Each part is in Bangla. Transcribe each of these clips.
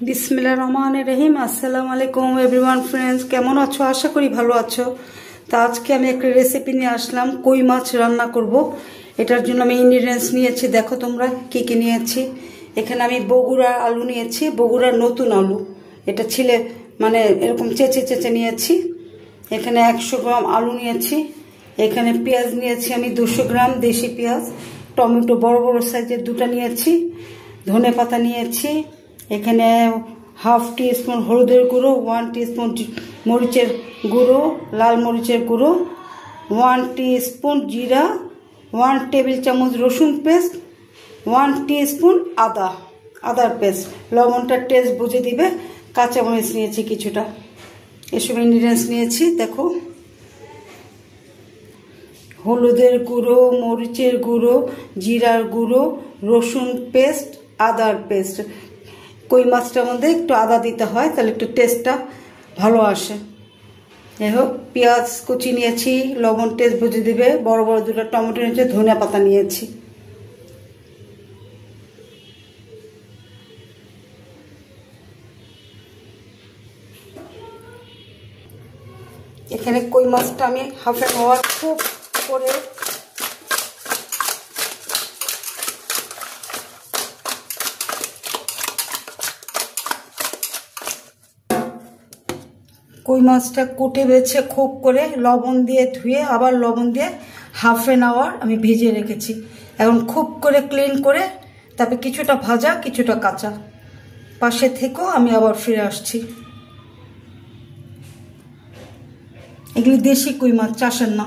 বিসমিল্লাহির রহমানির রহিম। আসসালামু আলাইকুম এভরিওয়ান ফ্রেন্ডস, কেমন আছো? আশা করি ভালো আছো। তো আজকে আমি একটা রেসিপি নিয়ে আসলাম, কই মাছ রান্না করব। এটার জন্য আমি ইনগ্রিডিয়েন্টস নিয়েছি, দেখো তোমরা কি কি নিয়েছি। এখানে আমি বগুড়ার আলু নিয়েছি, বগুড়ার নতুন আলু, এটা ছিলে মানে এরকম চেঁচে চেঁচে নিয়েছি। এখানে 100 গ্রাম আলু নিয়েছি। এখানে পেঁয়াজ নিয়েছি আমি 200 গ্রাম দেশি পেঁয়াজ, টমেটো বড় বড় সাইজের 2টা নিয়েছি, ধনে পাতা নিয়েছি। এখানে হাফ টিস্পুন হলুদের গুঁড়ো, 1 টিস্পুন মরিচের গুঁড়ো, লাল মরিচের গুঁড়ো, 1 টিস্পুন জিরা, 1 টেবিল চামচ রসুন পেস্ট, 1 টিস্পুন আদার পেস্ট। লবণটা টেস্ট বুঝে দিবে। কাঁচামরিচ নিয়েছি কিছুটা। এসব ইনগ্রিডিয়েন্টস নিয়েছি। দেখো, হলুদের গুঁড়ো, মরিচের গুঁড়ো, জিরার গুঁড়ো, রসুন পেস্ট, আদার পেস্ট। কই মাছটার মধ্যে একটু আদা দিতে হয়, তাহলে একটু টেস্টটা ভালো আসে। যাই হোক, পেঁয়াজ কুচি নিয়েছি, লবণ টেস্ট বুঝে দিবে। বড় বড় 2টা টমেটো নিয়েছি, ধনিয়া পাতা নিয়েছি। এখানে কই মাছটা আমি হাফ অ্যান আওয়ার কুক করে কই মাছটা কুটে বেছে খুব করে লবণ দিয়ে ধুয়ে আবার লবণ দিয়ে হাফ অ্যান আওয়ার আমি ভিজিয়ে রেখেছি। এখন খুব করে ক্লিন করে তারপরে কিছুটা ভাজা কিছুটা কাঁচা। পাশে থেকেও আমি আবার ফিরে আসছি। এগুলি দেশি কই মাছ, চাষের না।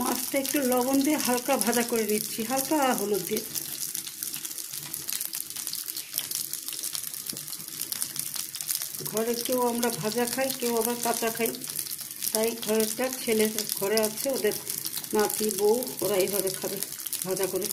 মাছটা একটু লবণ দিয়ে হালকা ভাজা করে নিচ্ছি, হালকা হলুদ দিয়ে। ঘরে কেউ আমরা ভাজা খাই, কেউ আবার কাঁচা খাই। তাই ঘরেরটা ছেলে ঘরে আছে, ওদের নাতি বউ ওরা এইভাবে খাবে ভাজা করে।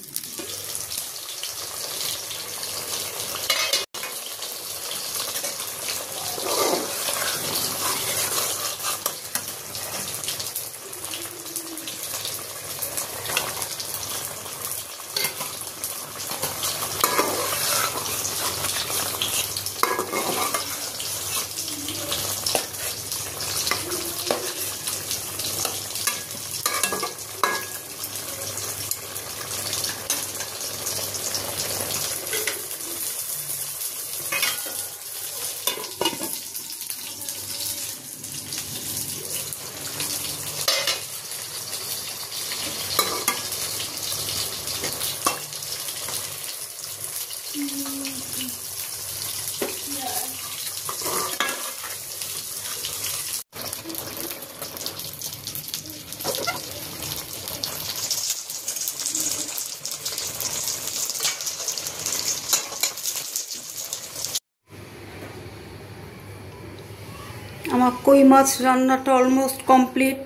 আমার কই মাছ রান্নাটা অলমোস্ট কমপ্লিট।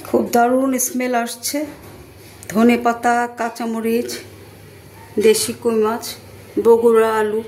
খুব দারুণ স্মেল আসছে। ধনেপাতা, কাঁচামরিচ, দেশি কই মাছ, বগুড়া আলু।